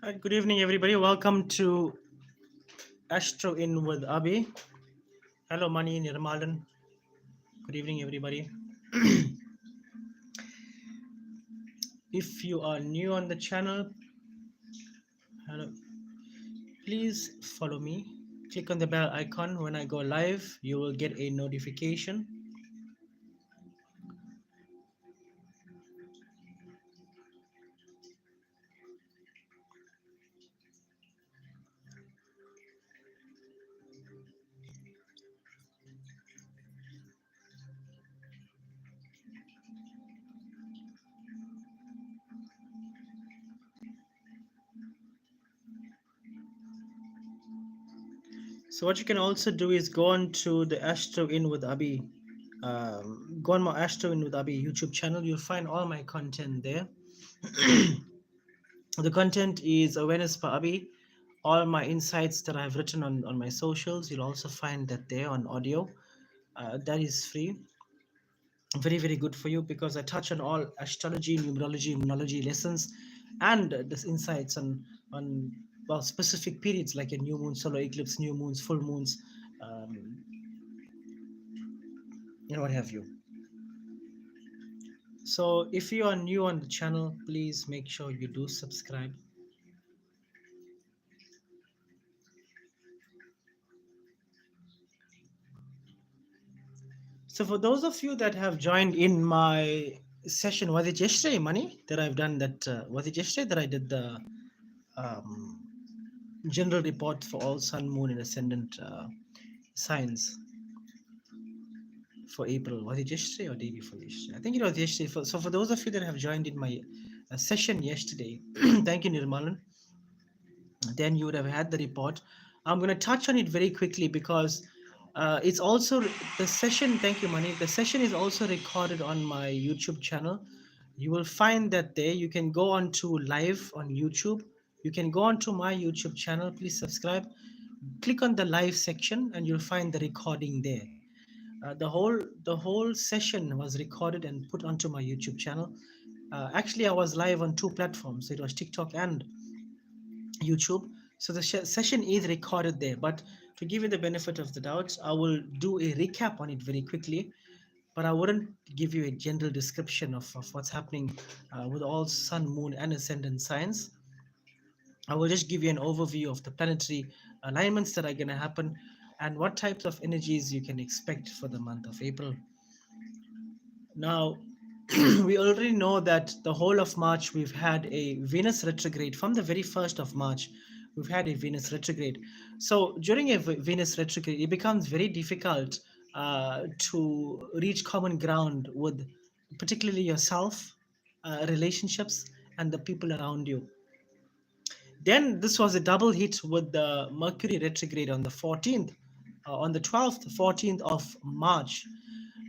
Good evening, everybody. Welcome to Astro In with Abhi. Hello, Mani Nirmalan. Good evening, everybody. If you are new on the channel, hello, please follow me. Click on the bell icon. When I go live, you will get a notification. So, what you can also do is go on to the Astro In with Abhi. Go on my Astro In with Abhi YouTube channel. You'll find all my content there. The content is awareness for Abhi. All my insights that I've written on my socials, you'll also find that there on audio. That is free. Very, very good for you because I touch on all astrology, numerology, immunology lessons and this insights on well specific periods like a new moon, solar eclipse, new moons, full moons, um, what have you. So if you are new on the channel, please make sure you do subscribe. So for those of you that have joined in my session, was it yesterday, Money, that I've done that? Was it yesterday that I did the um, general report for all Sun, Moon, and Ascendant signs for April? Was it yesterday or day before yesterday? I think it was yesterday. So for those of you that have joined in my session yesterday, thank you, Nirmalan. Then you would have had the report. I'm going to touch on it very quickly because it's also the session. Thank you, Mani. The session is also recorded on my YouTube channel. You will find that there. You can go on to live on YouTube. You can go on to my YouTube channel. Please subscribe. Click on the live section, and you'll find the recording there. The whole session was recorded and put onto my YouTube channel. Actually, I was live on two platforms. It was TikTok and YouTube. So the session is recorded there. But to give you the benefit of the doubt, I will do a recap on it very quickly. But I wouldn't give you a general description of what's happening with all sun, moon, and ascendant signs. I will just give you an overview of the planetary alignments that are going to happen and what types of energies you can expect for the month of April. Now, we already know that the whole of March we've had a Venus retrograde. From the very 1st of March, we've had a Venus retrograde. So during a Venus retrograde, it becomes very difficult to reach common ground with particularly yourself, relationships, and the people around you. Then this was a double hit with the Mercury retrograde on the 14th, on the 12th, 14th of March.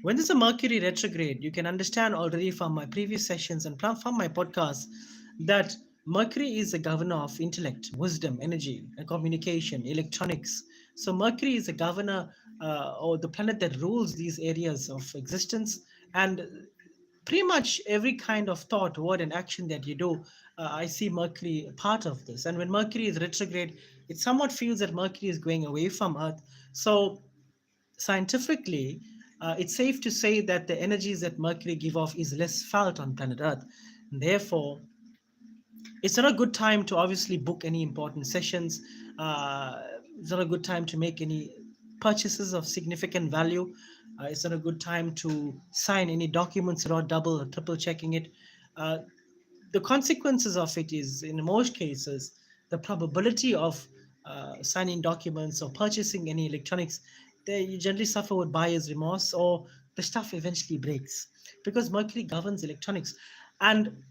When there's a Mercury retrograde, you can understand already from my previous sessions and from my podcast that Mercury is a governor of intellect, wisdom, energy, and communication, electronics. So Mercury is a governor or the planet that rules these areas of existence, and pretty much every kind of thought, word, and action that you do, I see Mercury a part of this. And when Mercury is retrograde, it somewhat feels that Mercury is going away from Earth. So scientifically, it's safe to say that the energies that Mercury give off is less felt on planet Earth. Therefore, it's not a good time to obviously book any important sessions. It's not a good time to make any purchases of significant value. It's not a good time to sign any documents without double or triple checking it. Uh, the consequences of it is, in most cases, the probability of signing documents or purchasing any electronics, they you generally suffer with buyer's remorse or the stuff eventually breaks because Mercury governs electronics. And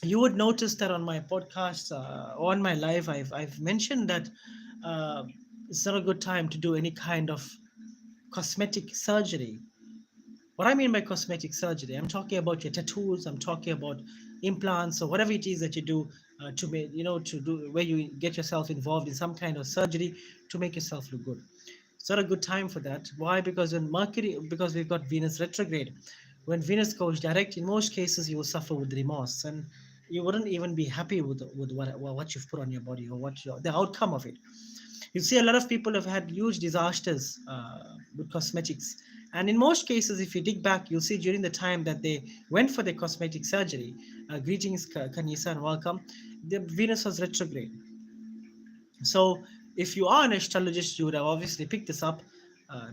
you would notice that on my podcast, on my live, I've mentioned that uh, it's not a good time to do any kind of cosmetic surgery. What I mean by cosmetic surgery, I'm talking about your tattoos, I'm talking about implants or whatever it is that you do to make, to do where you get yourself involved in some kind of surgery to make yourself look good. It's not a good time for that. Why? Because we've got Venus retrograde. When Venus goes direct, in most cases, you will suffer with remorse. And you wouldn't even be happy with what you've put on your body, or the outcome of it. You see, a lot of people have had huge disasters with cosmetics, and in most cases, if you dig back, you'll see during the time that they went for their cosmetic surgery. Greetings, Kanisa, and welcome. The Venus was retrograde. So, if you are an astrologist, you would have obviously picked this up.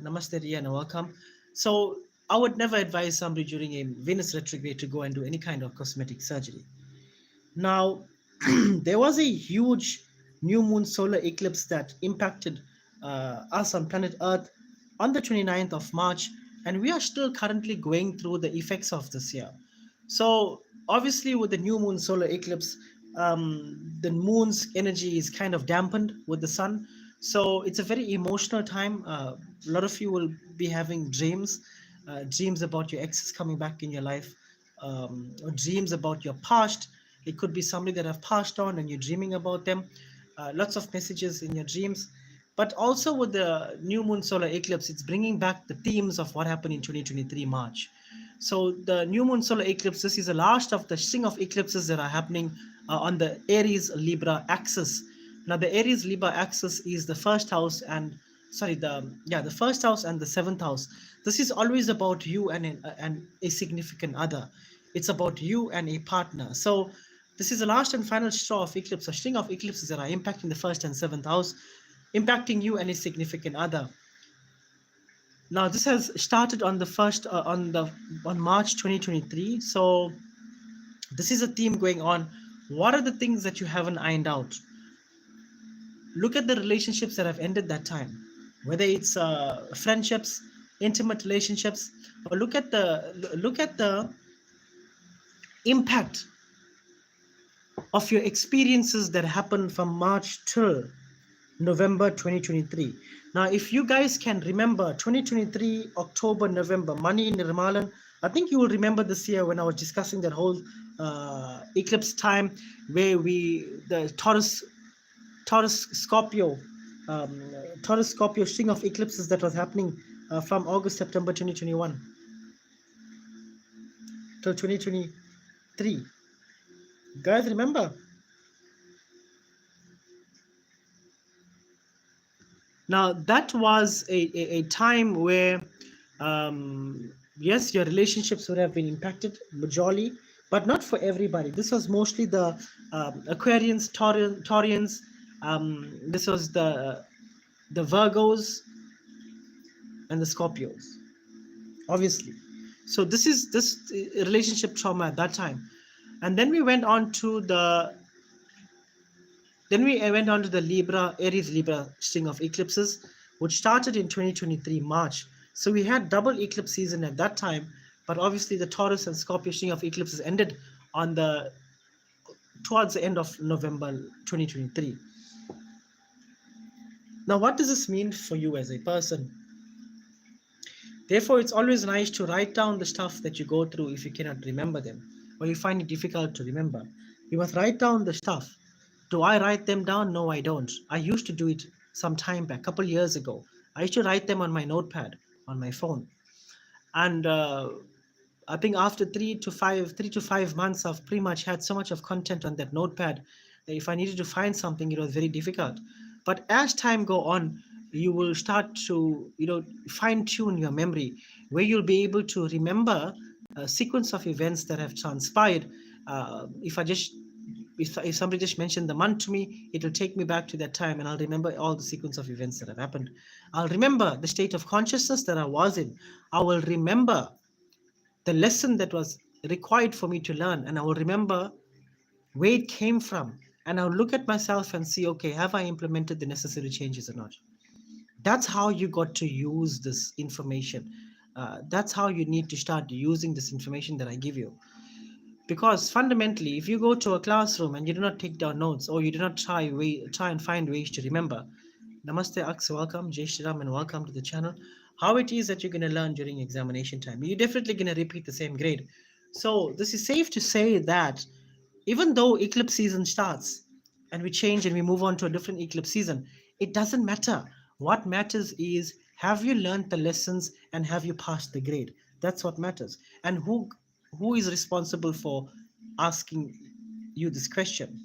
Namaste, Riya, and welcome. So, I would never advise somebody during a Venus retrograde to go and do any kind of cosmetic surgery. Now, there was a huge new moon solar eclipse that impacted us on planet Earth on the 29th of March, and we are still currently going through the effects of this year. So, obviously, with the new moon solar eclipse, the moon's energy is kind of dampened with the sun. So, it's a very emotional time. A lot of you will be having dreams about your exes coming back in your life, or dreams about your past. It could be somebody that have passed on and you're dreaming about them. Lots of messages in your dreams. But also with the new moon solar eclipse, it's bringing back the themes of what happened in 2023 March. So the new moon solar eclipse, this is the last of the string of eclipses that are happening on the Aries Libra axis. Now the Aries Libra axis is the first house and the first house and the seventh house. This is always about you and a significant other. It's about you and a partner. So this is the last and final straw of eclipse, a string of eclipses that are impacting the first and seventh house, impacting you and a significant other. Now this has started on the first on March 2023. So this is a theme going on. What are the things that you haven't ironed out? Look at the relationships that have ended that time, whether it's friendships, intimate relationships, or look at the impact of your experiences that happened from March till November 2023. Now, if you guys can remember 2023, October, November, Money in Nirmalan, I think you will remember this year when I was discussing that whole eclipse time where the Taurus Scorpio, um, Taurus Scorpio string of eclipses that was happening from August, September 2021 till 2023. Guys, remember? Now that was a time where, yes, your relationships would have been impacted majorly, but not for everybody. This was mostly the Aquarians, Taurians. This was the Virgos and the Scorpios, obviously. So this relationship trauma at that time, and then we went on to the Libra, Aries Libra string of eclipses, which started in 2023 March. So we had double eclipse season at that time, but obviously the Taurus and Scorpio string of eclipses ended on the towards the end of November 2023. Now, what does this mean for you as a person? Therefore, it's always nice to write down the stuff that you go through if you cannot remember them, or you find it difficult to remember. You must write down the stuff. Do I write them down? No, I don't. I used to do it some time back, a couple years ago. I used to write them on my notepad on my phone, and I think after 3 to 5 months, I've pretty much had so much of content on that notepad that if I needed to find something, it was very difficult. But as time go on, you will start to fine tune your memory, where you'll be able to remember a sequence of events that have transpired. If somebody just mentioned the month to me, it'll take me back to that time, and I'll remember all the sequence of events that have happened. I'll remember the state of consciousness that I was in. I will remember the lesson that was required for me to learn, and I will remember where it came from, and I'll look at myself and see, okay, have I implemented the necessary changes or not? That's how you got to use this information. That's how you need to start using this information that I give you. Because fundamentally, if you go to a classroom and you do not take down notes, or you do not try and find ways to remember, Namaste Aks, welcome, Jai Shri Ram, and welcome to the channel. How it is that you're going to learn during examination time? You're definitely going to repeat the same grade. So this is safe to say that even though eclipse season starts and we change and we move on to a different eclipse season, it doesn't matter. What matters is, have you learned the lessons and have you passed the grade? That's what matters. And who is responsible for asking you this question.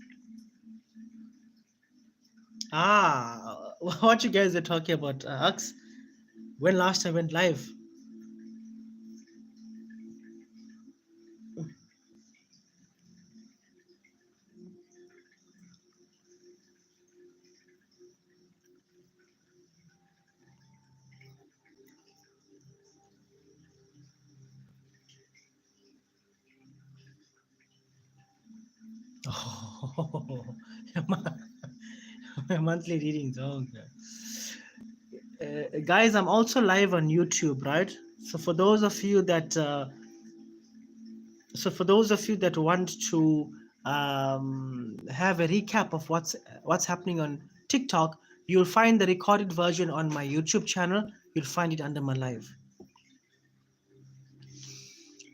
What you guys are talking about, Ux? When last I went live? Oh, my monthly readings. Oh, okay. Guys, I'm also live on YouTube, right? So for those of you that want to have a recap of what's happening on TikTok, you'll find the recorded version on my YouTube channel. You'll find it under my live.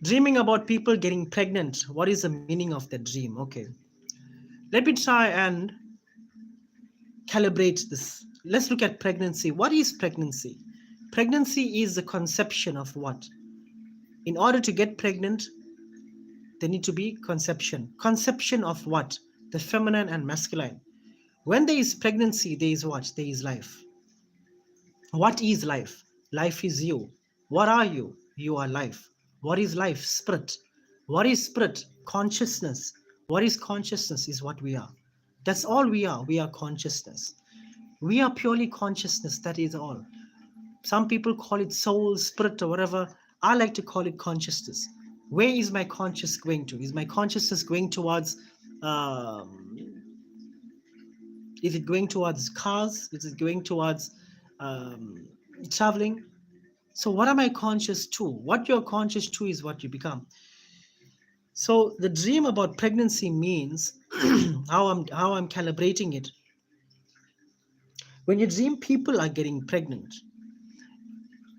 Dreaming about people getting pregnant. What is the meaning of the dream? Okay, let me try and calibrate this. Let's look at pregnancy. What is pregnancy? Pregnancy is the conception of what? In order to get pregnant, there need to be conception. Conception of what? The feminine and masculine. When there is pregnancy, there is what? There is life. What is life? Life is you. What are you? You are life. What is life? Spirit. What is spirit? Consciousness. What is consciousness? Is what we are. That's all we are. We are consciousness. We are purely consciousness. That is all. Some people call it soul, spirit, or whatever. I like to call it consciousness. Where is my conscious going to? Is my consciousness going towards? Um, is it going towards cars? Is it going towards um, traveling? So, what am I conscious to? What you're conscious to is what you become. So, the dream about pregnancy means how I'm calibrating it. When you dream people are getting pregnant,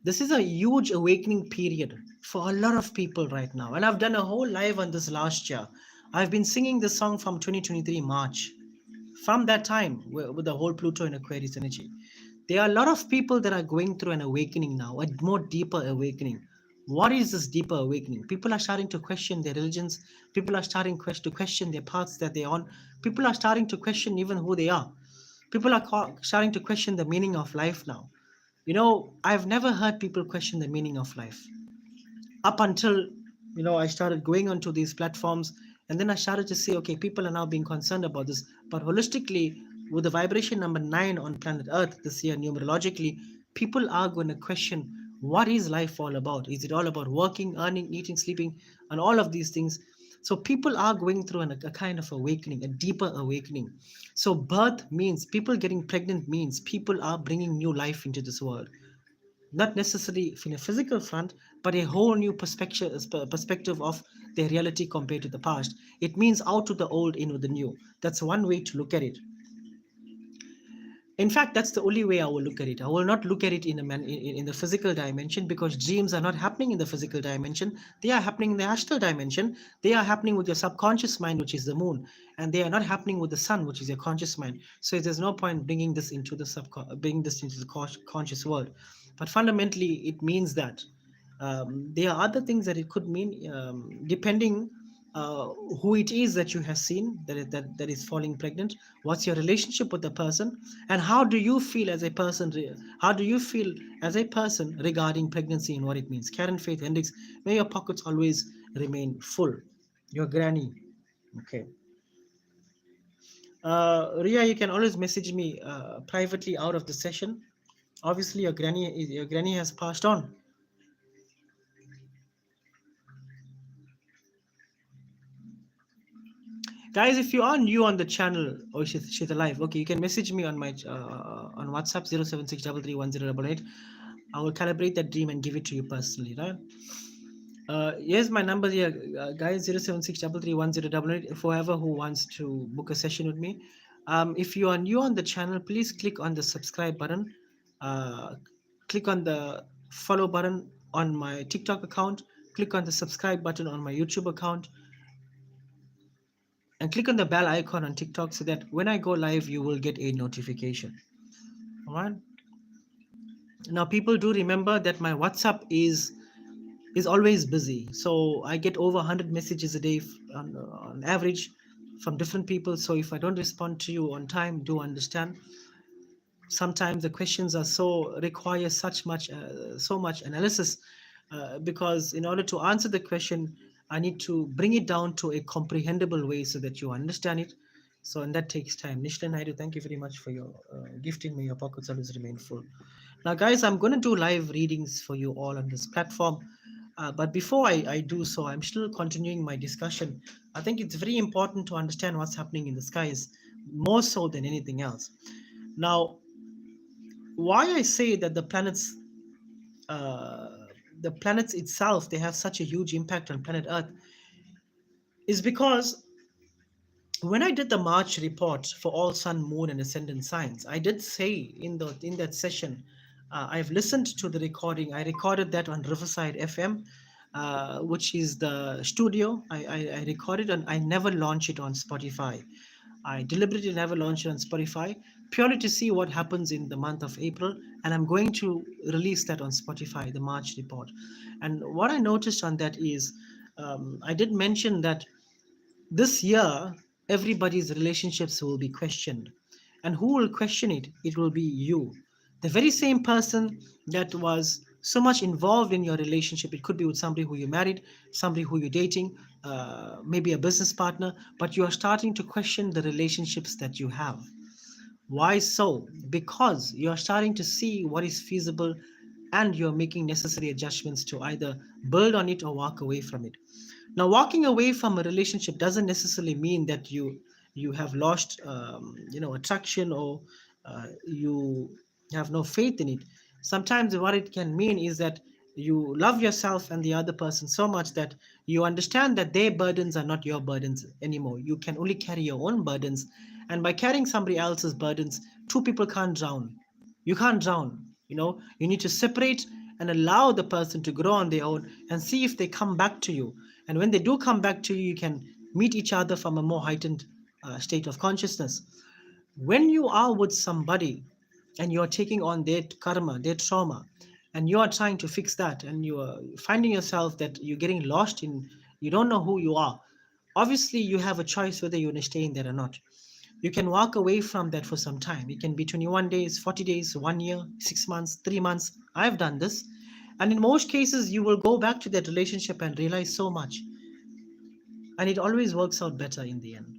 this is a huge awakening period for a lot of people right now. And I've done a whole live on this last year. I've been singing this song from 2023 March. From that time, with the whole Pluto and Aquarius energy, there are a lot of people that are going through an awakening now, a more deeper awakening. What is this deeper awakening? People are starting to question their religions. People are starting to question their paths that they're on. People are starting to question even who they are. People are starting to question the meaning of life now. I've never heard people question the meaning of life up until I started going onto these platforms, and then I started to say, okay, people are now being concerned about this. But holistically, with the vibration number 9 on planet Earth this year, numerologically, people are going to question, what is life all about? Is it all about working, earning, eating, sleeping, and all of these things? So people are going through a kind of awakening, a deeper awakening. So birth means, people getting pregnant means people are bringing new life into this world, not necessarily in a physical front, but a whole new perspective of their reality compared to the past. It means out with the old, in with the new. That's one way to look at it. In fact, that's the only way I will look at it. I will not look at it in the physical dimension, because dreams are not happening in the physical dimension. They are happening in the astral dimension. They are happening with your subconscious mind, which is the moon, and they are not happening with the sun, which is your conscious mind. So there's no point bringing this into the conscious world. But fundamentally, it means that there are other things that it could mean, depending who it is that you have seen that is falling pregnant. What's your relationship with the person, and how do you feel as a person? How do you feel as a person regarding pregnancy and what it means? Karen Faith Hendricks, may your pockets always remain full. Your granny. Okay. Ria, you can always message me privately out of the session. Obviously, your granny has passed on. Guys, if you are new on the channel, or she's alive, okay, you can message me on my on WhatsApp 076331088. I will calibrate that dream and give it to you personally, right? Here's my number here, guys, 076331088. Whoever who wants to book a session with me. If you are new on the channel, please click on the subscribe button. Uh, Click on the follow button on my TikTok account. Click on the subscribe button on my YouTube account, and click on the bell icon on TikTok, so that when I go live, you will get a notification. All right. Now, people do remember that my WhatsApp is always busy, so I get over 100 messages a day on average. from different people. So if I don't respond to you on time, do understand. Sometimes the questions are so require so much analysis, because in order to answer the question, I need to bring it down to a comprehensible way so that you understand it. So, and that takes time. Nishlan Naidu, thank you very much for your gifting me. Your pockets always remain full. Now, guys, I'm going to do live readings for you all on this platform. But before I do so, I'm still continuing my discussion. I think it's very important to understand what's happening in the skies, more so than anything else. Now, why I say that uh, the planets itself, they have such a huge impact on planet Earth, is because when I did the March report for all Sun, Moon, and Ascendant signs, I did say in that session, I've listened to the recording. I recorded that on Riverside FM, which is the studio. I recorded and I never launch it on Spotify. I deliberately never launched it on Spotify purely to see what happens in the month of April, and I'm going to release that on Spotify, the March report. And what I noticed on that is, I did mention that this year, everybody's relationships will be questioned. And who will question it? It will be you. The very same person that was so much involved in your relationship. It could be with somebody who you married, somebody who you're dating, maybe a business partner, but you are starting to question the relationships that you have. Why so? Because you're starting to see what is feasible and you're making necessary adjustments to either build on it or walk away from it. Now, walking away from a relationship doesn't necessarily mean that you have lost attraction, or you have no faith in it. Sometimes what it can mean is that you love yourself and the other person so much that you understand that their burdens are not your burdens anymore. You can only carry your own burdens, and by carrying somebody else's burdens, two people can't drown. You can't drown. You need to separate and allow the person to grow on their own and see if they come back to you. And when they do come back to you, you can meet each other from a more heightened state of consciousness. When you are with somebody and you are taking on their karma, their trauma, and you are trying to fix that, and you are finding yourself that you're getting lost in, you don't know who you are. Obviously, you have a choice whether you want to stay in there or not. You can walk away from that for some time. It can be 21 days, 40 days, 1 year, 6 months, 3 months. I've done this. And in most cases, you will go back to that relationship and realize so much. And it always works out better in the end.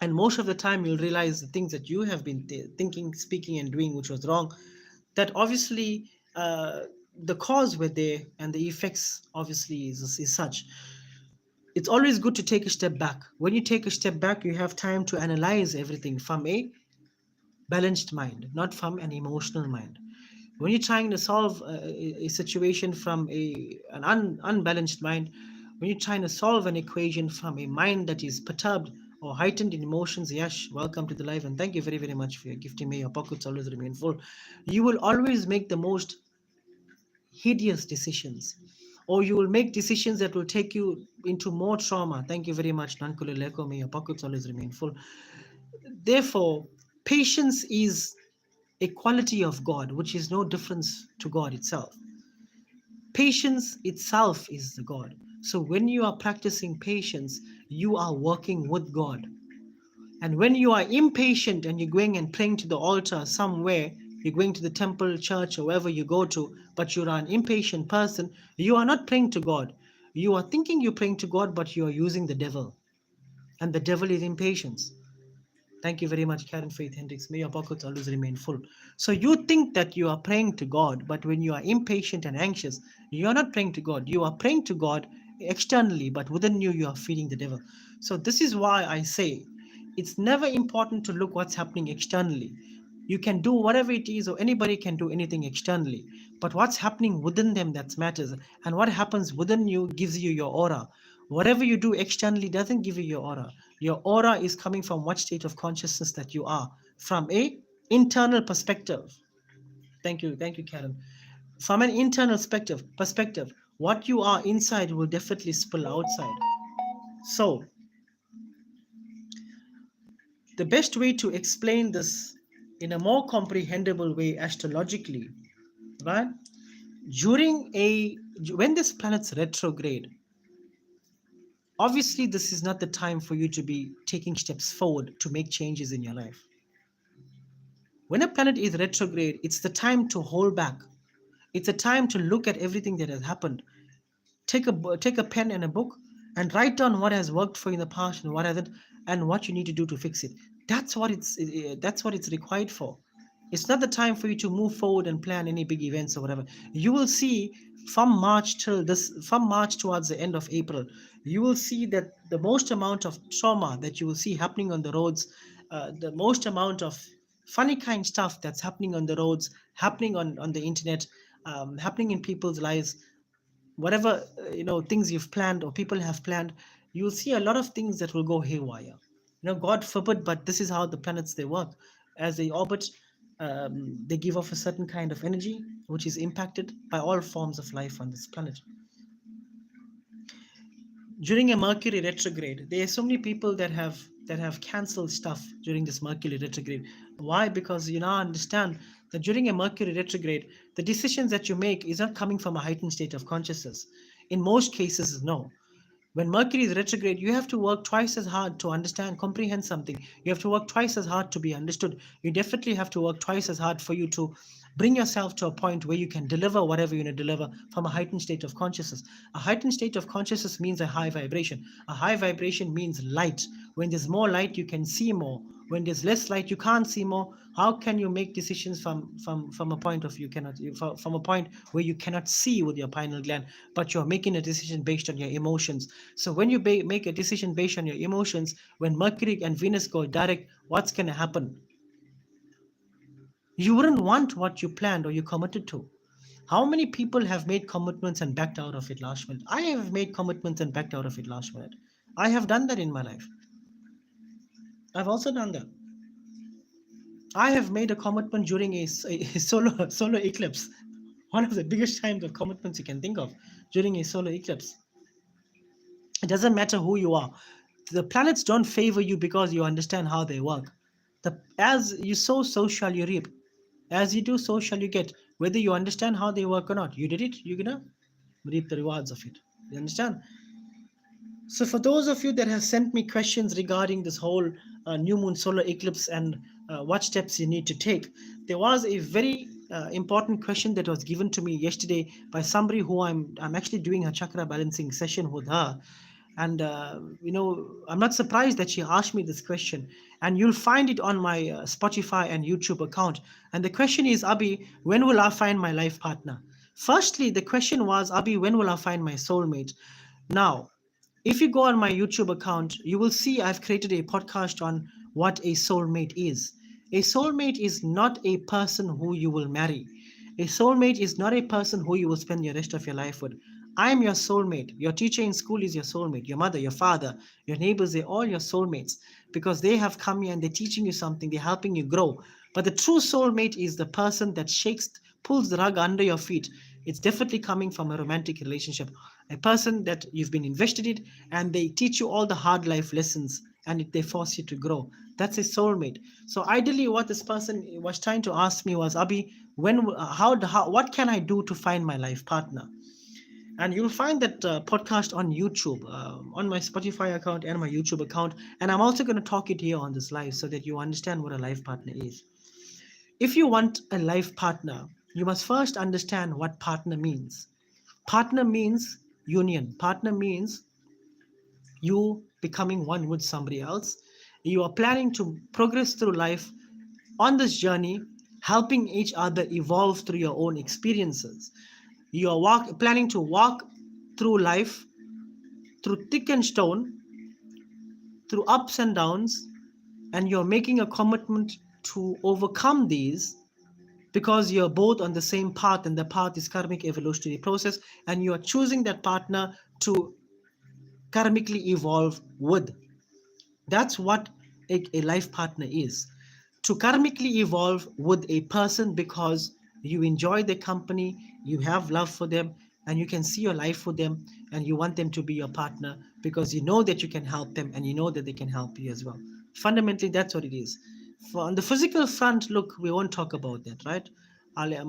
And most of the time, you'll realize the things that you have been thinking, speaking, and doing, which was wrong, that obviously the cause were there and the effects obviously is such. It's always good to take a step back. When you take a step back, you have time to analyze everything from a balanced mind, not from an emotional mind. When you're trying to solve a situation from an unbalanced mind, when you're trying to solve an equation from a mind that is perturbed or heightened in emotions, Yash, welcome to the live, and thank you very, very much for your gifting me. Your pockets always remain full. You will always make the most hideous decisions, or you will make decisions that will take you into more trauma. Thank you very much, Nankulileko. May your pockets always remain full. Therefore, patience is a quality of God, which is no difference to God itself. Patience itself is the God. So when you are practicing patience, you are working with God. And when you are impatient and you're going and praying to the altar somewhere, you're going to the temple, church, or wherever you go to, but you're an impatient person, you are not praying to God. You are thinking you're praying to God, but you are using the devil. And the devil is impatience. Thank you very much, Karen Faith Hendricks. May your pockets always remain full. So you think that you are praying to God, but when you are impatient and anxious, you are not praying to God. You are praying to God externally, but within you, you are feeding the devil. So this is why I say it's never important to look what's happening externally. You can do whatever it is, or anybody can do anything externally, but what's happening within them that matters. And what happens within you gives you your aura. Whatever you do externally doesn't give you your aura. Your aura is coming from what state of consciousness that you are, from a internal perspective. Thank you, Karen. From an internal perspective, what you are inside will definitely spill outside. So the best way to explain this in a more comprehensible way astrologically, right? During a when this planet's retrograde, Obviously, this is not the time for you to be taking steps forward to make changes in your life. When a planet is retrograde, it's the time to hold back. It's a time to look at everything that has happened. Take a pen and a book and write down what has worked for you in the past and what hasn't, and what you need to do to fix it. That's what it's required for. It's not the time for you to move forward and plan any big events or whatever. You will see from March towards the end of April, you will see that the most amount of trauma that you will see happening on the roads, the most amount of funny kind stuff that's happening on the roads, happening on the internet, happening in people's lives, whatever things you've planned or people have planned, you'll see a lot of things that will go haywire. God forbid, but this is how the planets they work. As they orbit, they give off a certain kind of energy which is impacted by all forms of life on this planet. During a Mercury retrograde, there are so many people that have canceled stuff during this Mercury retrograde. Why? Because you now understand that during a Mercury retrograde, the decisions that you make is not coming from a heightened state of consciousness. In most cases, no. When Mercury is retrograde, you have to work twice as hard to understand, comprehend something. You have to work twice as hard to be understood. You definitely have to work twice as hard for you to bring yourself to a point where you can deliver whatever you want to deliver from a heightened state of consciousness. A heightened state of consciousness means a high vibration. A high vibration means light. When there's more light, you can see more. When there's less light, you can't see more. How can you make decisions from a point of you cannot from a point where you cannot see with your pineal gland, but you're making a decision based on your emotions? So when you make a decision based on your emotions, when Mercury and Venus go direct, what's going to happen? You wouldn't want what you planned or you committed to. How many people have made commitments and backed out of it last minute? I have made commitments and backed out of it last minute. I have done that in my life. I've also done that. I have made a commitment during a solar eclipse. One of the biggest times of commitments you can think of, during a solar eclipse. It doesn't matter who you are. The planets don't favor you because you understand how they work. As you sow, so shall you reap. As you do, so shall you get. Whether you understand how they work or not, you did it, you're gonna reap the rewards of it. You understand? So, for those of you that have sent me questions regarding this whole new moon solar eclipse and what steps you need to take, there was a very important question that was given to me yesterday by somebody who I'm actually doing a chakra balancing session with her. And I'm not surprised that she asked me this question. And you'll find it on my Spotify and YouTube account. And the question is, Abhi, when will I find my life partner? Firstly, the question was, Abhi, when will I find my soulmate? Now, if you go on my YouTube account, you will see I've created a podcast on what a soulmate is. A soulmate is not a person who you will marry. A soulmate is not a person who you will spend the rest of your life with. I am your soulmate. Your teacher in school is your soulmate. Your mother, your father, your neighbors, they're all your soulmates because they have come here and they're teaching you something, they're helping you grow. But the true soulmate is the person that pulls the rug under your feet. It's definitely coming from a romantic relationship, a person that you've been invested in, and they teach you all the hard life lessons and they force you to grow. That's a soulmate. So ideally, what this person was trying to ask me was, Abhi, what can I do to find my life partner? And you'll find that podcast on YouTube, on my Spotify account and my YouTube account. And I'm also going to talk it here on this live so that you understand what a life partner is. If you want a life partner, you must first understand what partner means. Partner means union. Partner means you becoming one with somebody else. You are planning to progress through life on this journey, helping each other evolve through your own experiences. You are planning to walk through life, through thick and stone, through ups and downs, and you're making a commitment to overcome these because you're both on the same path, and the path is karmic evolutionary process, and you are choosing that partner to karmically evolve with. That's what a life partner is. To karmically evolve with a person because you enjoy their company, you have love for them, and you can see your life with them, and you want them to be your partner because you know that you can help them and you know that they can help you as well. Fundamentally, that's what it is. On the physical front, look, we won't talk about that, right? I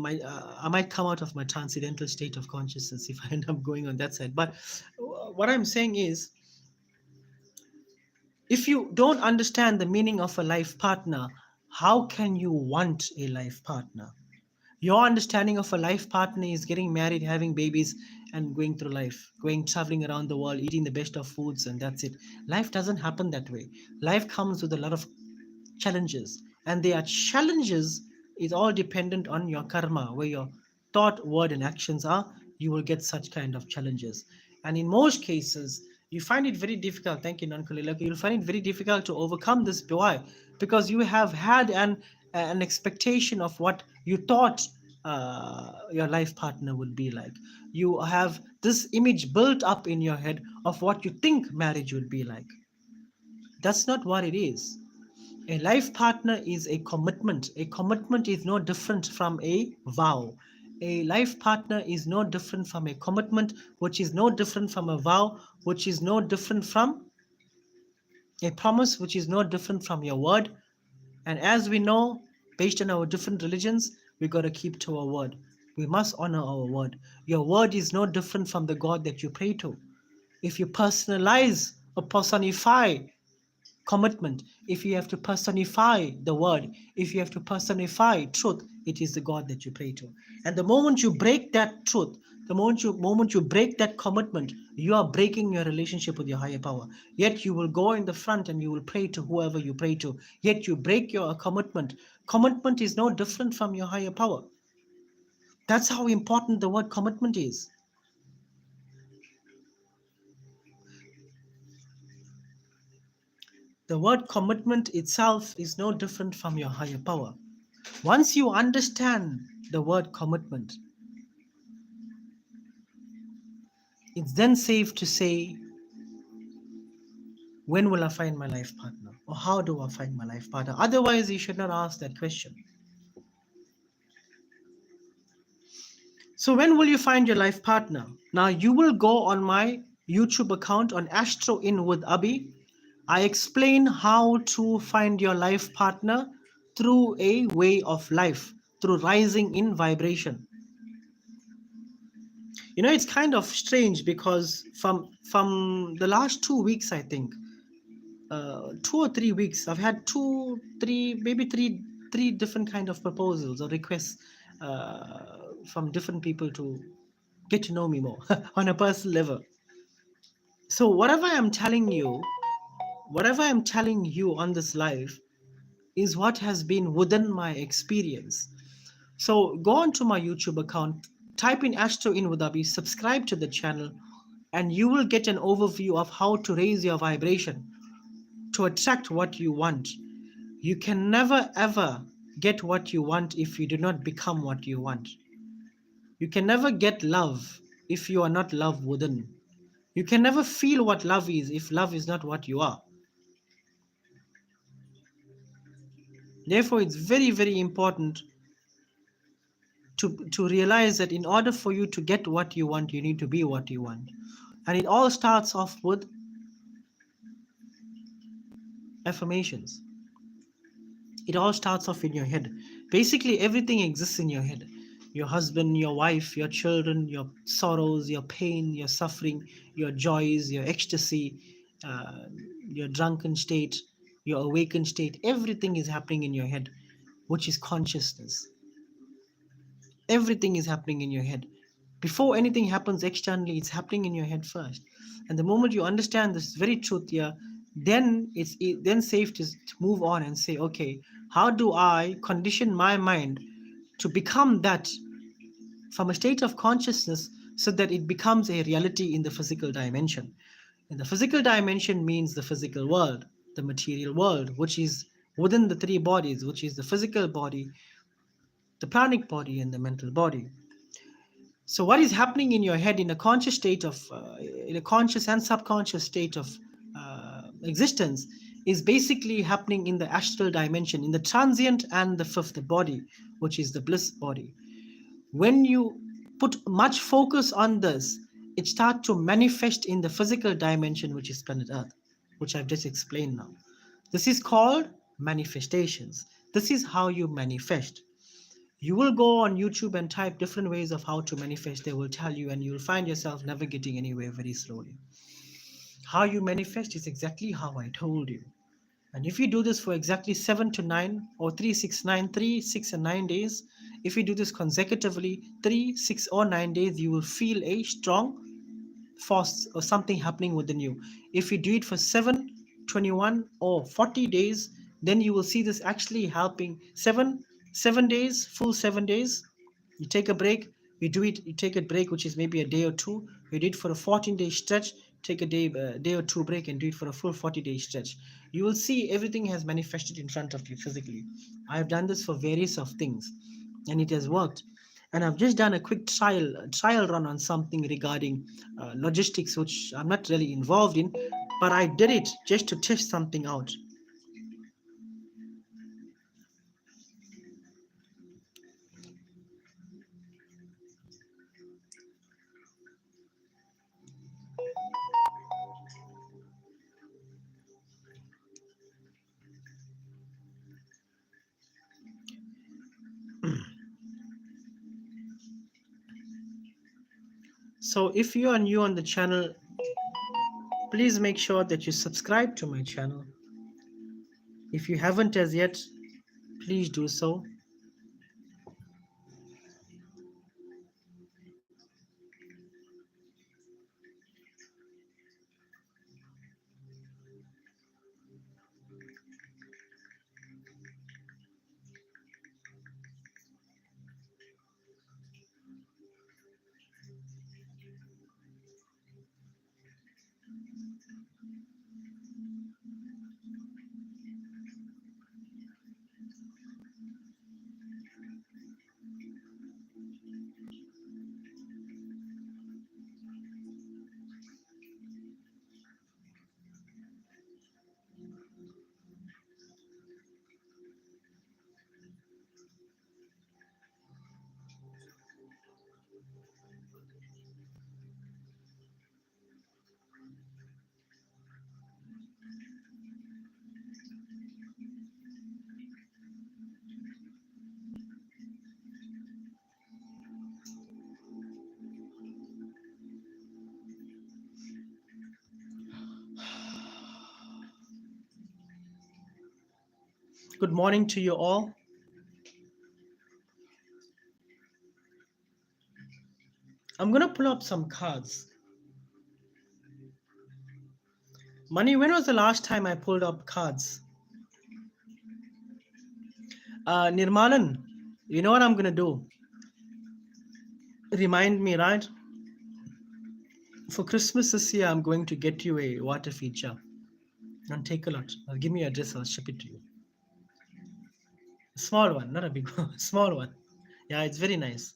might come out of my transcendental state of consciousness if I end up going on that side. But what I'm saying is, If you don't understand the meaning of a life partner, how can you want a life partner? Your understanding of a life partner is getting married, having babies, and going through life, going traveling around the world, eating the best of foods, and that's it. Life doesn't happen that way. Life comes with a lot of challenges, and their challenges is all dependent on your karma, where your thought, word, and actions are. You will get such kind of challenges, and in most cases, you find it very difficult. Thank you, Nankulila. You'll find it very difficult to overcome this. Why? Because you have had an expectation of what you thought your life partner would be like. You have this image built up in your head of what you think marriage would be like. That's not what it is. A life partner is a commitment. A commitment is no different from a vow. A life partner is no different from a commitment, which is no different from a vow, which is no different from a promise, which is no different from your word. And as we know, based on our different religions, we got to keep to our word. We must honor our word. Your word is no different from the God that you pray to. If you personalize or personify commitment, if you have to personify the word, if you have to personify truth, it is the God that you pray to. And the moment you break that truth, the moment you break that commitment, you are breaking your relationship with your higher power. Yet you will go in the front and you will pray to whoever you pray to, yet you break your commitment. Commitment is no different from your higher power. That's how important the word commitment is. The word commitment itself is no different from your higher power. Once you understand the word commitment, it's then safe to say, when will I find my life partner? Or how do I find my life partner? Otherwise, you should not ask that question. So, when will you find your life partner? Now, you will go on my YouTube account on Astro In with Abhi. I explain how to find your life partner through a way of life, through rising in vibration. It's kind of strange because from the last 2 weeks, I think 2 or 3 weeks, I've had two, three, maybe three different kind of proposals or requests from different people to get to know me more on a personal level. So whatever I'm telling you on this live is what has been within my experience. So go on to my YouTube account, type in Astro In with Abhi, subscribe to the channel, and you will get an overview of how to raise your vibration to attract what you want. You can never ever get what you want if you do not become what you want. You can never get love if you are not love within. You can never feel what love is if love is not what you are. Therefore, it's very, very important to realize that in order for you to get what you want, you need to be what you want. And it all starts off with affirmations. It all starts off in your head. Basically, everything exists in your head. Your husband, your wife, your children, your sorrows, your pain, your suffering, your joys, your ecstasy, uh, your drunken state, your awakened state. Everything is happening in your head, which is consciousness. Everything is happening in your head. Before anything happens externally, it's happening in your head first. And the moment you understand this very truth here, then it's then safe to move on and say, okay, how do I condition my mind to become that from a state of consciousness so that it becomes a reality in the physical dimension? In the physical dimension means the physical world, the material world, which is within the three bodies, which is the physical body, the pranic body, and the mental body. So what is happening in your head in a conscious state of in a conscious and subconscious state of existence is basically happening in the astral dimension, in the transient and the fifth body, which is the bliss body. When you put much focus on this, it starts to manifest in the physical dimension, which is planet earth, which I've just explained now. This is called manifestations. This is how you manifest. You will go on YouTube and type different ways of how to manifest. They will tell you, and you'll find yourself never getting anywhere very slowly. How you manifest is exactly how I told you. And if you do this for exactly 7 to 9 or 3, 6, 9, 3, 6, and 9 days, if you do this consecutively 3, 6, or 9 days, you will feel a strong force or something happening within you. If you do it for 7, 21, or 40 days, then you will see this actually helping. 7 days, full 7 days. You take a break, you do it, you take a break, which is maybe a day or two. You do it for a 14-day stretch, take a day or two break and do it for a full 40-day stretch. You will see everything has manifested in front of you physically. I have done this for various of things and it has worked. And I've just done a quick trial run on something regarding logistics, which I'm not really involved in, but I did it just to test something out. So if you are new on the channel, please make sure that you subscribe to my channel. If you haven't as yet, please do so. Good morning to you all. I'm going to pull up some cards. Money, when was the last time I pulled up cards? Nirmalan, you know what I'm going to do? Remind me, right? For Christmas this year, I'm going to get you a water feature. And take a lot. I'll give me your address, I'll ship it to you. A small one, not a big one, small one. Yeah, it's very nice.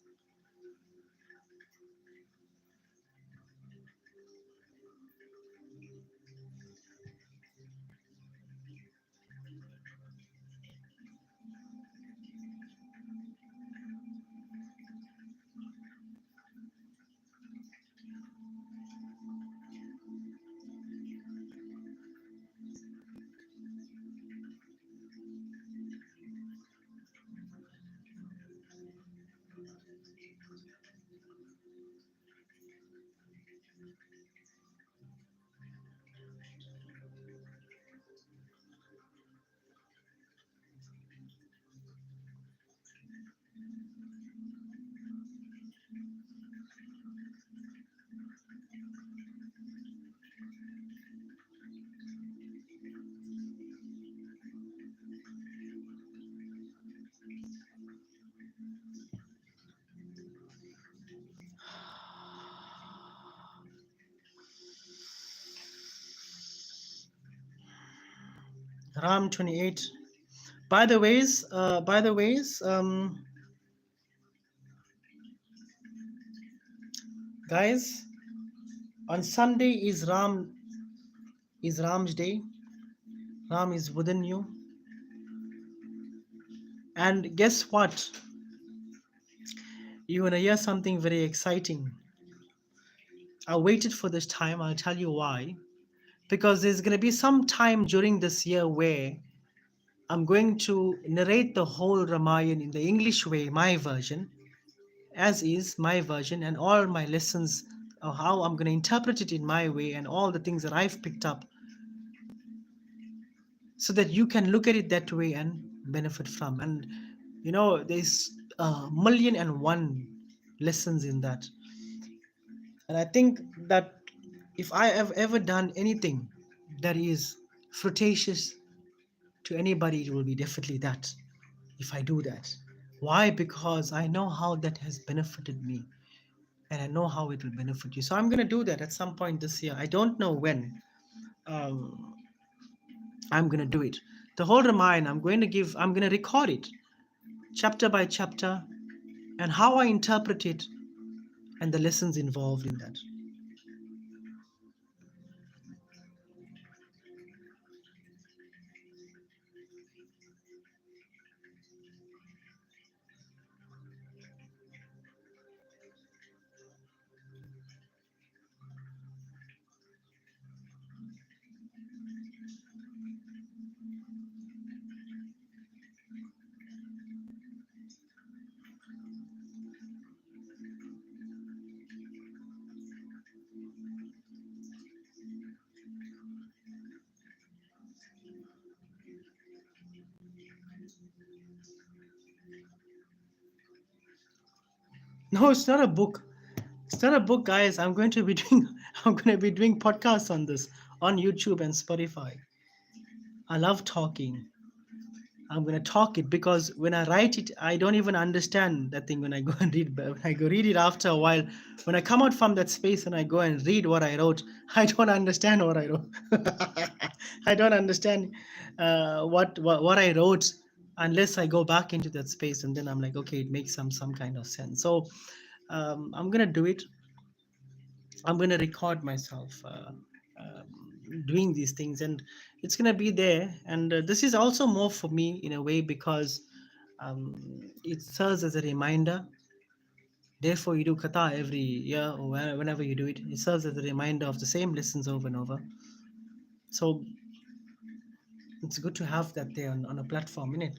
Ram 28. By the ways, guys, on Sunday is Ram's day. Ram is within you. And guess what? You're gonna hear something very exciting. I waited for this time, I'll tell you why. Because there's gonna be some time during this year where I'm going to narrate the whole Ramayana in the English way, my version, as is my version, and all my lessons or how I'm going to interpret it in my way, and all the things that I've picked up, so that you can look at it that way and benefit from. And there's a million and one lessons in that. And I think that if I have ever done anything that is fruitacious to anybody, it will be definitely that. If I do that, why? Because I know how that has benefited me, and I know how it will benefit you. So I'm going to do that at some point this year. I don't know when. um, I'm going to do it. The whole remind, I'm going to record it chapter by chapter, and how I interpret it, and the lessons involved in that. No, it's not a book. It's not a book, guys. I'm going to be doing I'm going to be doing podcasts on this on YouTube and Spotify. I love talking. I'm gonna talk it, because when I write it, I don't even understand that thing when I go and read. But when I go read it after a while, when I come out from that space and I go and read what I wrote, I don't understand what I wrote. I don't understand what I wrote unless I go back into that space, and then I'm like, okay, it makes some kind of sense. So I'm gonna do it. I'm going to record myself doing these things, and it's going to be there. And this is also more for me in a way, because it serves as a reminder. Therefore, you do kata every year, or whenever you do it, it serves as a reminder of the same lessons over and over. So it's good to have that there on a platform in it,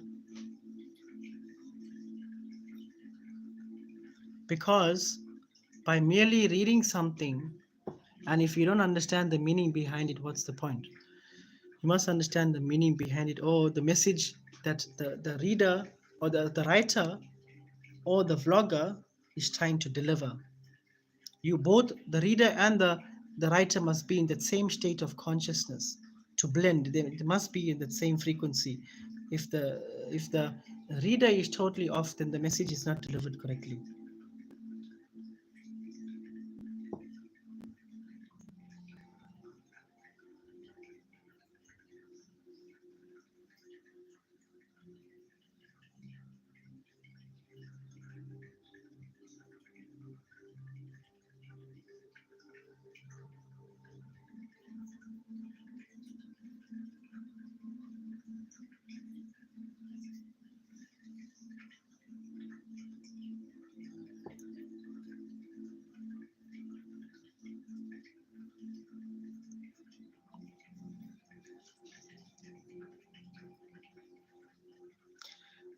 because by merely reading something, and if you don't understand the meaning behind it, what's the point? You must understand the meaning behind it, or the message that the reader, or the writer, or the vlogger is trying to deliver. You both, the reader and the writer, must be in that same state of consciousness to blend. They must be in that same frequency. If the reader is totally off, then the message is not delivered correctly.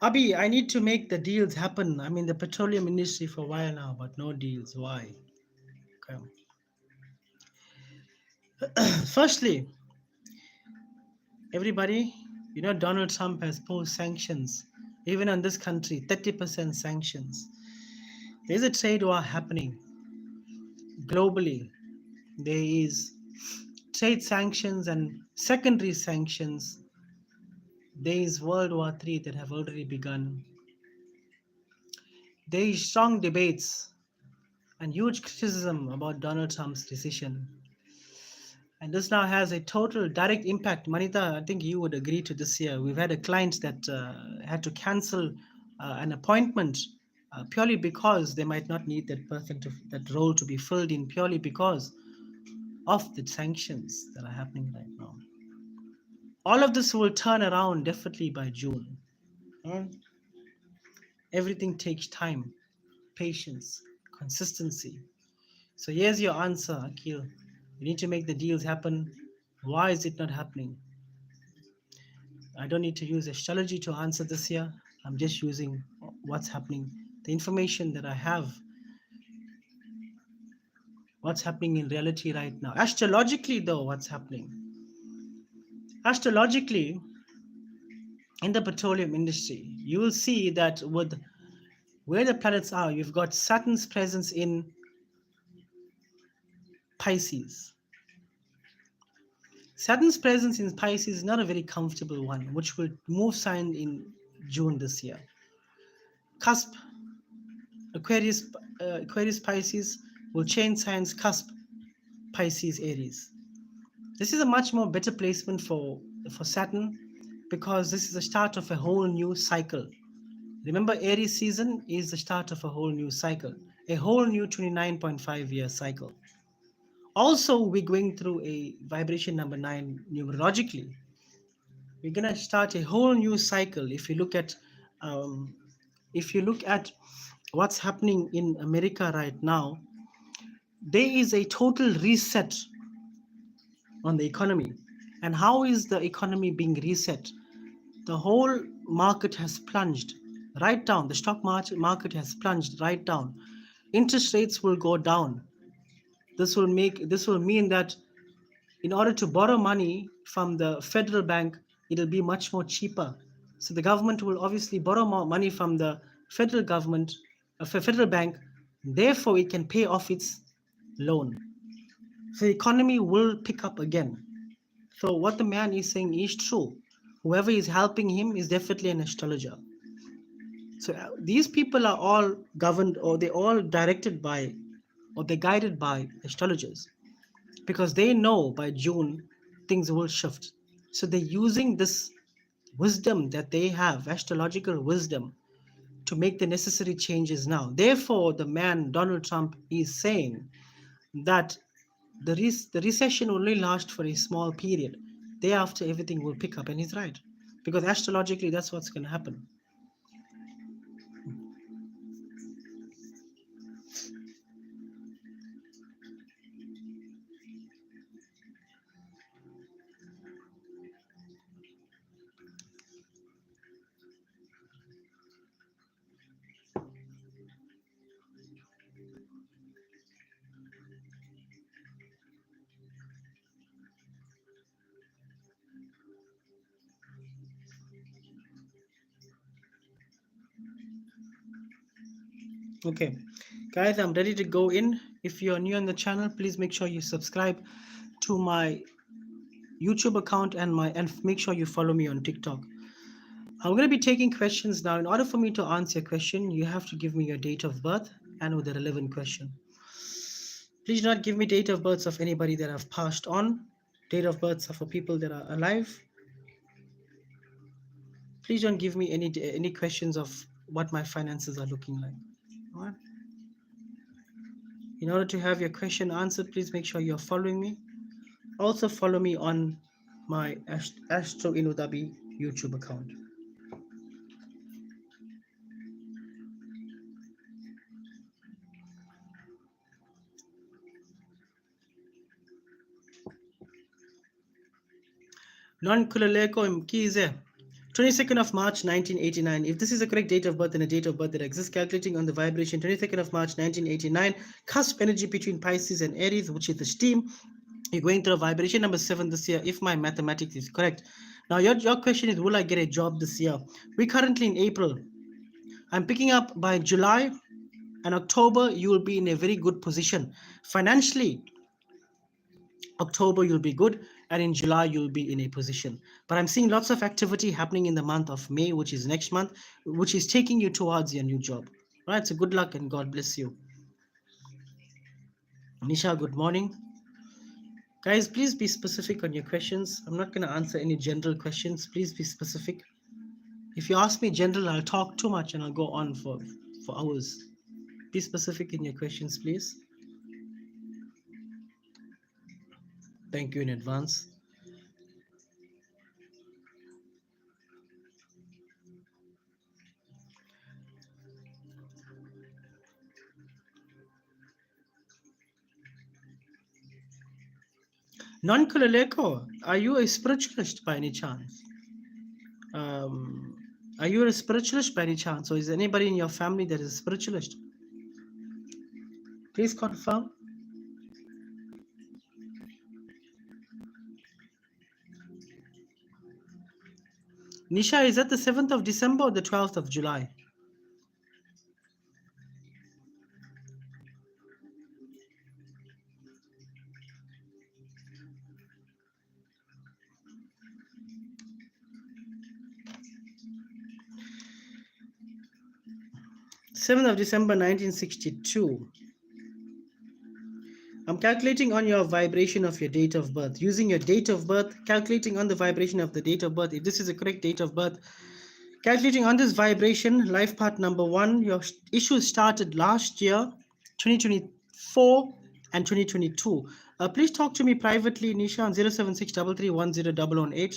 Abhi, I need to make the deals happen. I'm in the petroleum industry for a while now, but no deals. Why? Okay. Firstly, everybody, Donald Trump has posed sanctions, even on this country, 30% sanctions. There's a trade war happening globally. There is trade sanctions and secondary sanctions. There is World War III that have already begun. There is strong debates and huge criticism about Donald Trump's decision. And this now has a total direct impact. Manita, I think you would agree to this here. We've had a client that had to cancel an appointment purely because they might not need that person that role to be filled in, purely because of the sanctions that are happening right now. All of this will turn around definitely by June. Hmm? Everything takes time, patience, consistency. So here's your answer, Akil. You need to make the deals happen. Why is it not happening? I don't need to use astrology to answer this here. I'm just using what's happening, the information that I have. what's happening in reality right now. Astrologically, though, what's happening? Astrologically, in the petroleum industry, you will see that with where the planets are, you've got Saturn's presence in Pisces. Saturn's presence in Pisces is not a very comfortable one, which will move sign in June this year. Cusp, Aquarius, Aquarius Pisces will change signs. Cusp, Pisces Aries. This is a much more better placement for Saturn because this is the start of a whole new cycle. Remember, Aries season is the start of a whole new cycle, a whole new 29.5-year cycle. Also, we're going through a vibration number 9 numerologically. We're gonna start a whole new cycle. Um, if you look at what's happening in America right now, there is a total reset on the economy. And how is the economy being reset? The whole market has plunged right down. The stock market has plunged right down. Interest rates will go down. This will mean that in order to borrow money from the federal bank, it'll be much more cheaper. So the government will obviously borrow more money from the federal government, federal bank. Therefore, it can pay off its loan. So the economy will pick up again. So what the man is saying is true. Whoever is helping him is definitely an astrologer. So these people are all governed, or they're all directed by, or they're guided by astrologers, because they know by June things will shift. So they're using this wisdom that they have, astrological wisdom, to make the necessary changes now. Therefore, the man Donald Trump is saying that the recession will only last for a small period. Thereafter, everything will pick up, and he's right, because astrologically, that's what's going to happen. Okay, guys, I'm ready to go in. If you're new on the channel, please make sure you subscribe to my YouTube account and make sure you follow me on TikTok. I'm going to be taking questions now. In order for me to answer your question, you have to give me your date of birth and with a relevant question. Please do not give me date of births of anybody that have passed on. Date of births are for people that are alive. Please don't give me any questions of what my finances are looking like. All right? In order to have your question answered, please make sure you're following me. Also follow me on my Astro Inudabi YouTube account. Non Kuleleko Mkize. 22nd of March 1989. If this is the correct date of birth and a date of birth that exists, calculating on the vibration 22nd of March 1989, cusp energy between Pisces and Aries, which is the steam. You're going through a vibration number 7 this year, if my mathematics is correct. Now, your question is, will I get a job this year? We're currently in April. I'm picking up by July and October, you will be in a very good position. Financially, October you'll be good, and in July you'll be in a position. But I'm seeing lots of activity happening in the month of May, which is next month, which is taking you towards your new job. Right? So good luck and God bless you. Nisha, good morning. Guys, please be specific on your questions. I'm not going to answer any general questions. Please be specific. If you ask me general, I'll talk too much and I'll go on for hours. Be specific in your questions, please. Thank you in advance. Non-Kuleleko, are you a spiritualist by any chance? Are you a spiritualist by any chance? Or is anybody in your family that is a spiritualist? Please confirm. Nisha, is that the 7th of December or the 12th of July? 7th of December 1962. I'm calculating on your vibration of your date of birth. Using your date of birth, calculating on the vibration of the date of birth. If this is a correct date of birth, calculating on this vibration, life path number one, your issue started last year, 2024 and 2022. Please talk to me privately, Nisha, on 07633101118.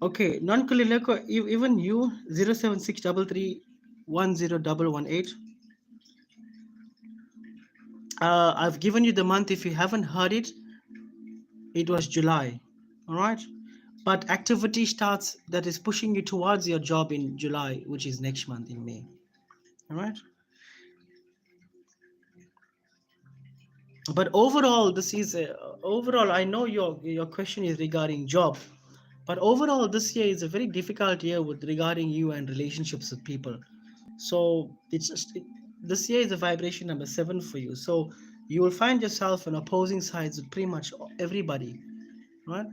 Okay, non-Kulileko, even you, 07633101118. I've given you the month. If you haven't heard it, it was July. All right. But activity starts that is pushing you towards your job in July, which is next month in May. All right. But overall, this is overall. I know your question is regarding job, but overall, this year is a very difficult year with regarding you and relationships with people. So it's just this year is a vibration number 7 for you. So you will find yourself on opposing sides with pretty much everybody, right?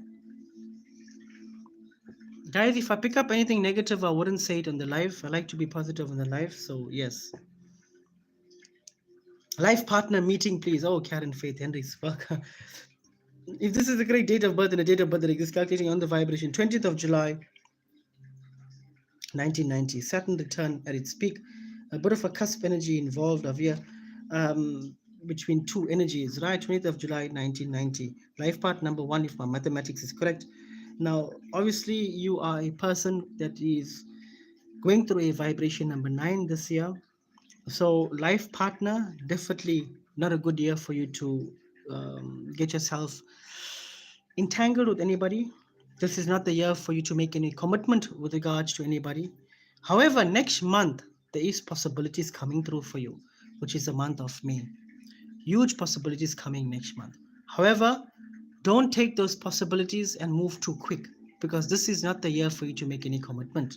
Guys, if I pick up anything negative, I wouldn't say it on the live. I like to be positive on the live. So yes. Life partner meeting, please. Oh, Karen Faith Henry's fuck. If this is a great date of birth and a date of birth that exists, calculating on the vibration, 20th of July, 1990. Saturn return at its peak. A bit of a cusp energy involved of here, between two energies, right? 20th of July, 1990. Life part number one, if my mathematics is correct. Now, obviously, you are a person that is going through a vibration number 9 this year. So, life partner, definitely not a good year for you to get yourself entangled with anybody. This is not the year for you to make any commitment with regards to anybody. However, next month, there is possibilities coming through for you, which is the month of May. Huge possibilities coming next month. However, don't take those possibilities and move too quick, because this is not the year for you to make any commitment.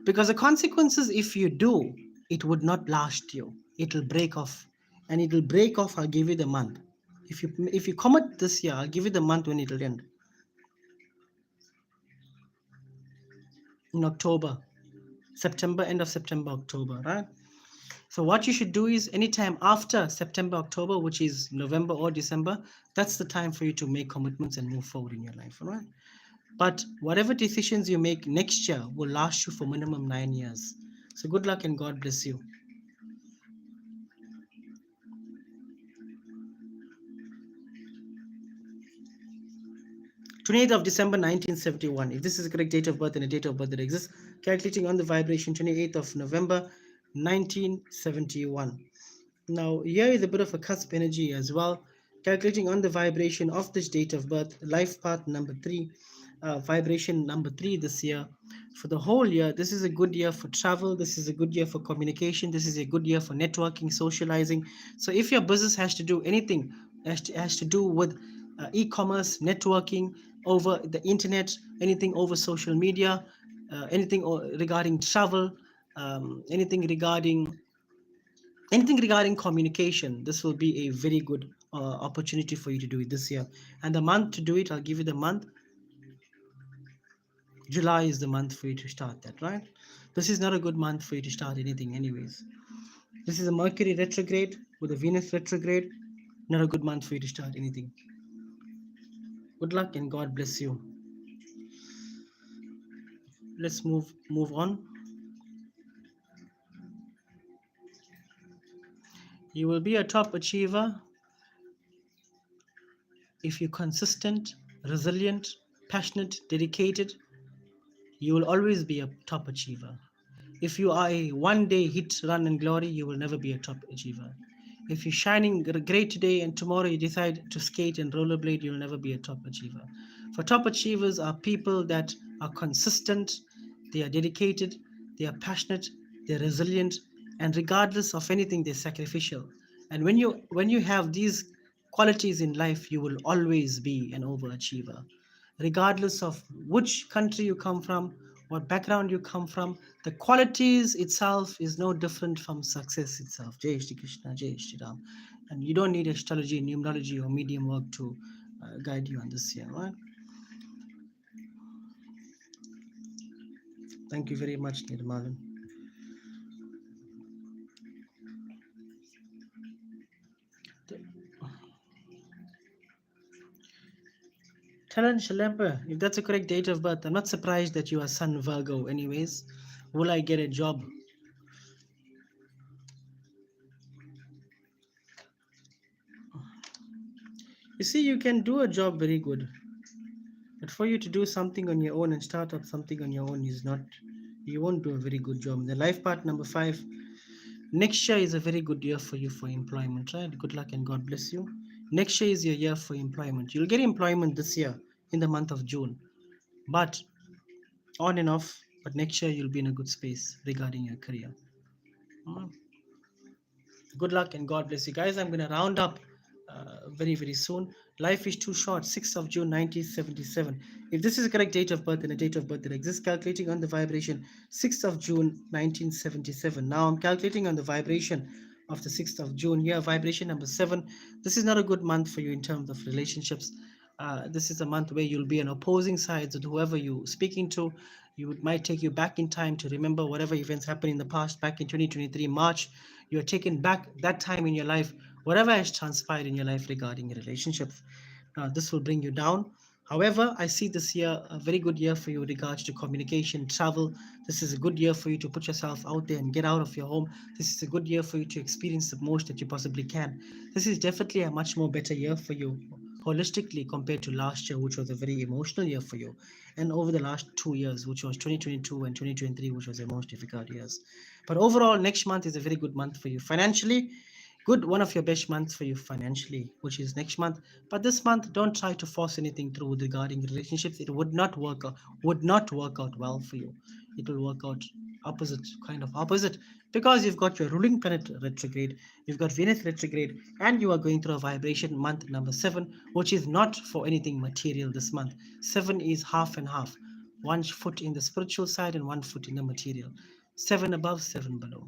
Because the consequences, if you do, it would not last you. It will break off. And it will break off, I'll give you the month. If you commit this year, I'll give you the month when it will end. In October. September, end of September, October, right? So what you should do is anytime after September, October, which is November or December, that's the time for you to make commitments and move forward in your life, all right? But whatever decisions you make next year will last you for minimum 9 years. So good luck and God bless you. 28th of December 1971. If this is the correct date of birth and a date of birth that exists, calculating on the vibration 28th of November 1971. Now, here is a bit of a cusp energy as well. Calculating on the vibration of this date of birth, life path number 3, vibration number 3 this year. For the whole year, this is a good year for travel. This is a good year for communication. This is a good year for networking, socializing. So if your business has to do anything, has to do with e-commerce, networking over the internet, anything over social media, anything regarding travel, anything regarding communication, this will be a very good opportunity for you to do it this year. And the month to do it, I'll give you the month. July is the month for you to start that, right? This is not a good month for you to start anything anyways. This is a Mercury retrograde with a Venus retrograde. Not a good month for you to start anything. Good luck and God bless you. Let's move on. You will be a top achiever if you're consistent, resilient, passionate, dedicated. You will always be a top achiever. If you are a one-day hit, run, and glory, you will never be a top achiever. If you're shining great today and tomorrow you decide to skate and rollerblade, you'll never be a top achiever. For top achievers are people that are consistent, they are dedicated, they are passionate, they're resilient, and regardless of anything, they're sacrificial. And when you have these qualities in life, you will always be an overachiever. regardless of which country you come from, what background you come from. The qualities itself is no different from success itself. Jai Shri Krishna, Jai Shri Ram. And you don't need astrology, numerology, or medium work to guide you on this year, right? Thank you very much, Nirmalan. Taran Shalempa, if that's a correct date of birth, I'm not surprised that you are Sun Virgo, anyways. Will I get a job? You see, you can do a job very good, but for you to do something on your own and start up something on your own is not, you won't do a very good job. The life part number 5, next year is a very good year for you for employment, right? Good luck and God bless you. Next year is your year for employment. You'll get employment this year in the month of June, but on and off. But next year you'll be in a good space regarding your career. Mm. Good luck and God bless you guys. I'm going to round up very, very soon. Life is too short. 6th of June 1977. If this is a correct date of birth and a date of birth that exists, calculating on the vibration 6th of June 1977. Now I'm calculating on the vibration of the 6th of June. Here, vibration number 7. This is not a good month for you in terms of relationships. This is a month where you'll be on opposing sides with whoever you're speaking to. Might take you back in time to remember whatever events happened in the past. Back in 2023 March, you're taken back that time in your life, whatever has transpired in your life regarding your relationships. This will bring you down. However, I see this year a very good year for you in regards to communication, travel. This is a good year for you to put yourself out there and get out of your home. This is a good year for you to experience the most that you possibly can. This is definitely a much more better year for you holistically compared to last year, which was a very emotional year for you, and over the last 2 years, which was 2022 and 2023, which was the most difficult years. But overall, next month is a very good month for you financially. Good, one of your best months for you financially, which is next month. But this month, don't try to force anything through regarding relationships. It would not work out well for you. It will work out opposite, kind of opposite, because you've got your ruling planet retrograde, you've got Venus retrograde, and you are going through a vibration month number 7, which is not for anything material this month. 7 is half and half, one foot in the spiritual side and one foot in the material. 7 above, 7 below.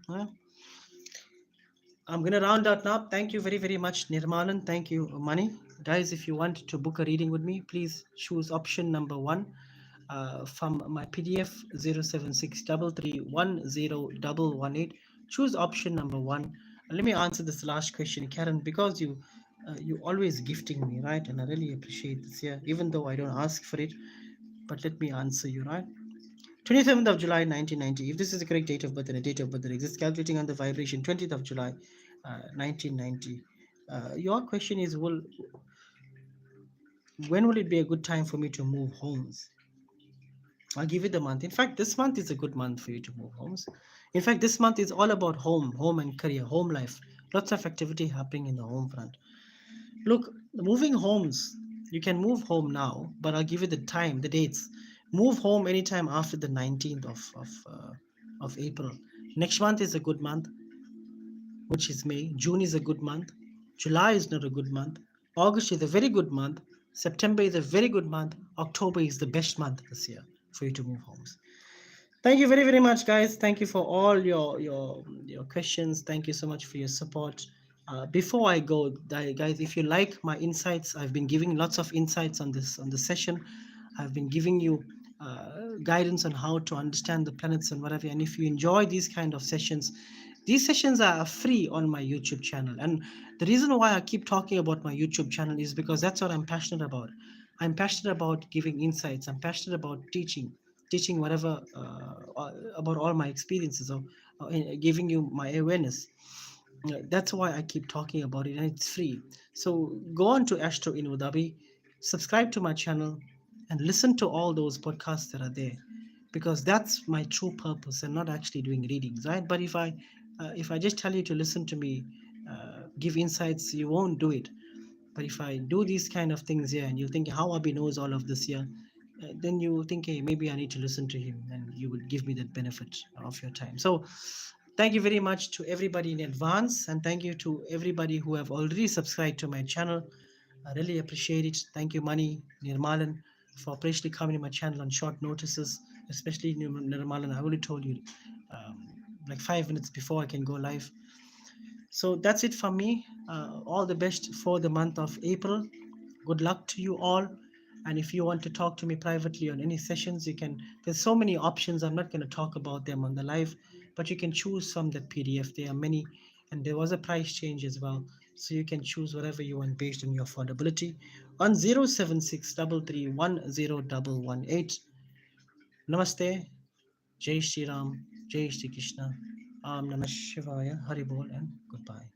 Huh? I'm going to round out now. Thank you very, very much, Nirmalan. Thank you, Mani. Guys, if you want to book a reading with me, please choose option number 1 from my PDF 07633101118. Choose option number 1. Let me answer this last question, Karen, because you always gifting me, right? And I really appreciate this here, even though I don't ask for it. But let me answer you, right? 27th of July 1990. If this is the correct date of birth and a date of birth that exists, calculating on the vibration 20th of July 1990. Your question is, when will it be a good time for me to move homes? I'll give you the month. In fact, this month is a good month for you to move homes. In fact, this month is all about home and career, home life. Lots of activity happening in the home front. Look, moving homes, you can move home now, but I'll give you the time, the dates. Move home anytime after the 19th of April. Next month is a good month, which is May. June is a good month. July is not a good month. August is a very good month. September is a very good month. October is the best month this year for you to move homes. Thank you very, very much, guys. Thank you for all your questions. Thank you so much for your support. Before I go, guys, if you like my insights, I've been giving lots of insights on this session. I've been giving you guidance on how to understand the planets and whatever. And if you enjoy these kind of sessions, these sessions are free on my YouTube channel. And the reason why I keep talking about my YouTube channel is because that's what I'm passionate about. I'm passionate about giving insights. I'm passionate about teaching whatever about all my experiences of giving you my awareness. That's why I keep talking about it, and it's free. So go on to Astro in Abu Dhabi, subscribe to my channel, and listen to all those podcasts that are there, because that's my true purpose, and not actually doing readings, right? But if I just tell you to listen to me, give insights, you won't do it. But if I do these kind of things here, and you think how Abi knows all of this here, then you think, hey, maybe I need to listen to him, and you would give me that benefit of your time. So thank you very much to everybody in advance, and thank you to everybody who have already subscribed to my channel. I really appreciate it. Thank you, Mani, Nirmalan, for operationally coming to my channel on short notices, especially Nirmalan. I already told you like 5 minutes before I can go live. So that's it from me. All the best for the month of April. Good luck to you all. And if you want to talk to me privately on any sessions, you can. There's so many options. I'm not going to talk about them on the live, but you can choose from that PDF. There are many, and there was a price change as well. So you can choose whatever you want based on your affordability on 07633101118. Namaste. Jai Shri Ram. Jai Shri Krishna. Namah Shivaya. Hari Bol and goodbye.